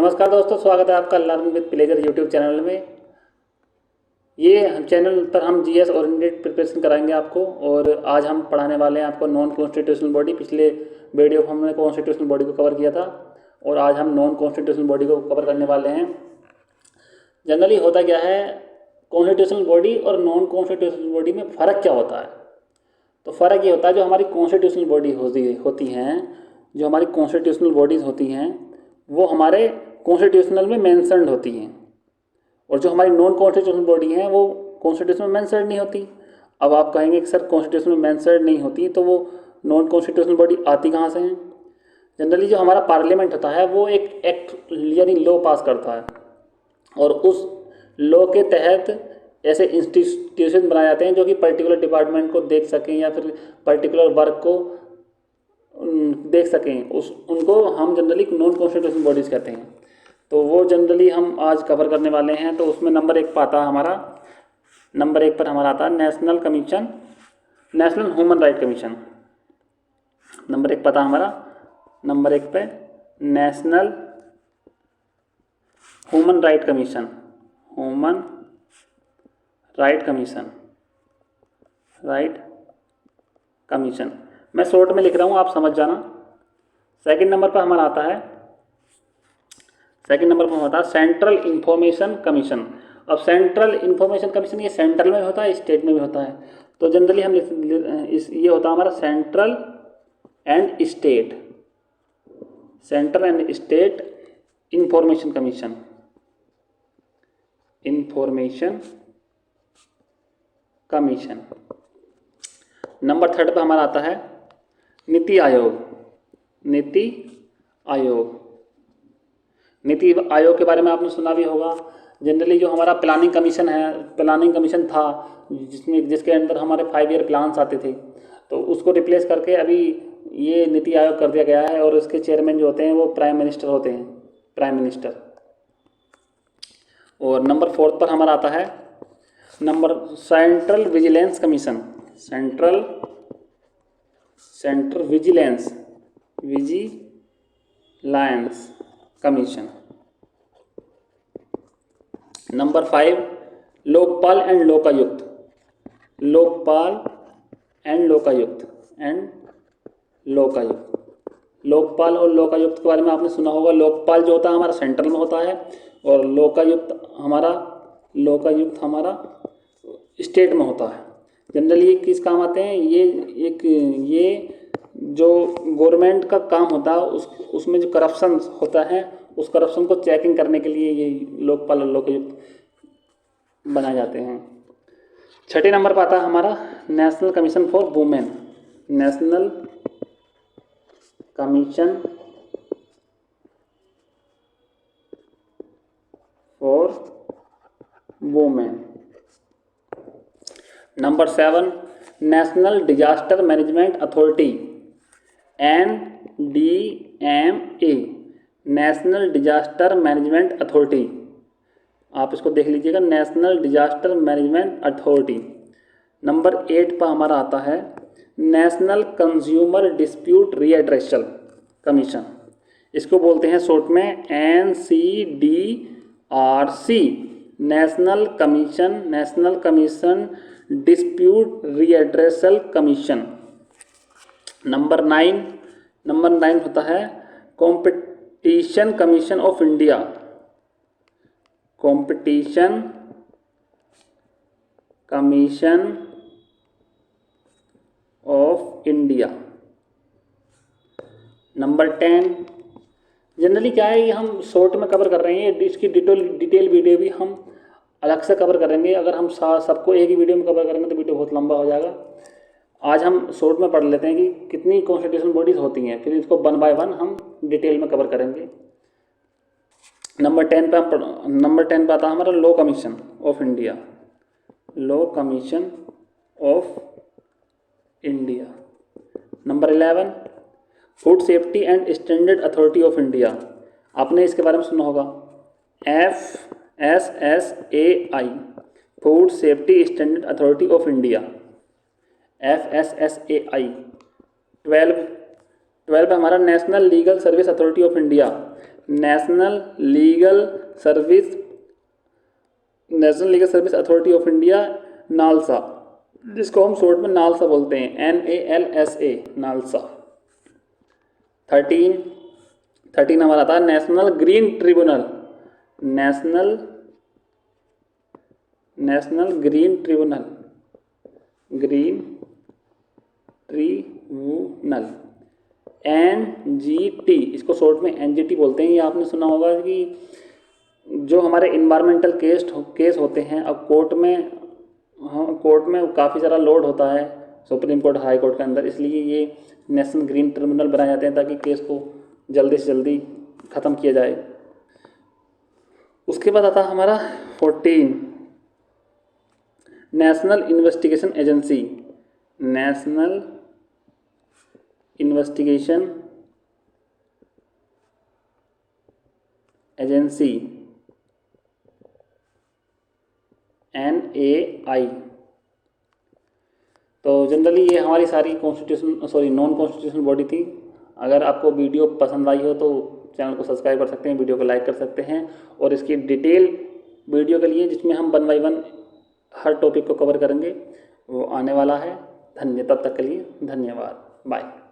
नमस्कार दोस्तों, स्वागत है आपका learn with pleasure YouTube channel में। ये चैनल पर हम जीएस ओरिएंटेड प्रिपरेशन कराएंगे आपको। और आज हम पढ़ाने वाले हैं आपको नॉन कॉन्स्टिट्यूशनल बॉडी। पिछले वीडियो में हमने कॉन्स्टिट्यूशनल बॉडी को कवर किया था और आज हम नॉन कॉन्स्टिट्यूशनल बॉडी को कवर करने वाले हैं। जनरली होता क्या है, कॉन्स्टिट्यूशनल बॉडी और नॉन कॉन्स्टिट्यूशनल बॉडी में फ़र्क क्या होता है? तो फ़र्क ये होता है, जो हमारी कॉन्स्टिट्यूशनल बॉडी होती हैं, जो हमारी कॉन्स्टिट्यूशनल बॉडीज़ होती हैं वो हमारे कॉन्स्टिट्यूशनल में मेंशन्ड होती हैं, और जो हमारी नॉन कॉन्स्टिट्यूशनल बॉडी हैं वो कॉन्स्टिट्यूशन में मेंशन्ड नहीं होती। अब आप कहेंगे कि सर कॉन्स्टिट्यूशन में मेंशन्ड नहीं होती तो वो नॉन कॉन्स्टिट्यूशनल बॉडी आती कहाँ से हैं? जनरली जो हमारा पार्लियामेंट होता है वो एक एक्ट यानी लॉ पास करता है, और उस लॉ के तहत ऐसे इंस्टीट्यूशन बनाए जाते हैं जो कि पर्टिकुलर डिपार्टमेंट को देख सकें या फिर पर्टिकुलर वर्क को देख सकें। उनको हम जनरली नॉन कॉन्स्टिट्यूशनल बॉडीज़ कहते हैं। तो वो जनरली हम आज कवर करने वाले हैं। तो उसमें नंबर 1 पर आता है हमारा, नंबर 1 पर हमारा आता है national commission, national human right commission. Number 1 पता हमारा, नंबर 1 पे national human right commission, human right commission, right commission. मैं शॉर्ट में लिख रहा हूँ, आप समझ जाना। सेकंड नंबर पर हमारा आता है, सेकंड नंबर पर होता है सेंट्रल इंफॉर्मेशन कमीशन। अब सेंट्रल इंफॉर्मेशन कमीशन ये सेंट्रल में भी होता है, स्टेट में भी होता है। तो जनरली हम ये होता है हमारा central and state, central and state information commission, information commission. Number 3 पर हमारा आता है नीति आयोग, नीति आयोग। नीति आयोग के बारे में आपने सुना भी होगा। जनरली जो हमारा प्लानिंग कमीशन है, प्लानिंग कमीशन था जिसके अंदर हमारे 5 ईयर प्लान्स आते थे, तो उसको रिप्लेस करके अभी ये नीति आयोग कर दिया गया है। और इसके चेयरमैन जो होते हैं वो प्राइम मिनिस्टर होते हैं, प्राइम मिनिस्टर। और नंबर 4 पर हमारा आता है number central vigilance commission, central vigilance commission. Number 5 Lokpal and Lokayukta, Lokpal and Lokayukta, Lokpal और लोकायुक्त के बारे में आपने सुना होगा। लोकपाल जो होता है हमारा सेंट्रल में होता है और लोकायुक्त हमारा स्टेट में होता है। जनरली ये किस काम आते हैं? ये जो गवर्नमेंट का काम होता है उसमें जो करप्शन होता है उस करप्शन को चेकिंग करने के लिए ये लोकपाल और लोकायुक्त बनाए जाते हैं। 6 नंबर पर आता है हमारा national commission for women, national commission for women. Number 7 national disaster management authority, NDMA, national disaster management authority. आप इसको देख लीजिएगा, national disaster management authority. Number 8 पर हमारा आता है national consumer dispute redressal commission. इसको बोलते हैं शॉर्ट में NCDRC, national commission dispute redressal commission. Number 9 होता है competition commission of India, competition commission of India. Number 10 generally क्या है, ये हम शॉर्ट में कवर कर रहे हैं, इसकी डिटेल वीडियो भी हम अलग से कवर करेंगे। अगर हम सबको एक ही वीडियो में कवर करेंगे तो वीडियो बहुत लंबा हो जाएगा। आज हम शॉर्ट में पढ़ लेते हैं कि कितनी कॉन्स्टिट्यूशनल बॉडीज़ होती हैं, फिर इसको 1 बाय 1 हम डिटेल में कवर करेंगे। नंबर 10 पे आता है हमारा law commission of India, law commission of India. Number 11 food safety and standard authority of India. आपने इसके बारे में सुना होगा, FSSAI, food safety standard authority of India, FSSAI। 12 हमारा national legal service authority of India, national legal service authority of India, NALSA, जिसको हम short में नालसा बोलते हैं, NALSA, नालसा। 13 हमारा था national green tribunal, national green tribunal, NGT, इसको short में NGT बोलते हैं। ये आपने सुना होगा कि जो हमारे इन्वायरमेंटल केस होते हैं, अब कोर्ट में काफ़ी सारा लोड होता है सुप्रीम कोर्ट, हाई कोर्ट के अंदर, इसलिए ये नेशनल ग्रीन ट्रिब्यूनल बनाए जाते हैं ताकि केस को जल्दी से जल्दी ख़त्म किया जाए। उसके बाद आता है हमारा 14 national investigation agency, national investigation agency, NAI। तो जनरली ये हमारी सारी नॉन कॉन्स्टिट्यूशनल बॉडी थी। अगर आपको वीडियो पसंद आई हो तो चैनल को सब्सक्राइब कर सकते हैं, वीडियो को लाइक कर सकते हैं, और इसकी डिटेल वीडियो के लिए जिसमें हम 1 बाय 1 हर टॉपिक को कवर करेंगे वो आने वाला है। तब तक के लिए धन्यवाद, बाय।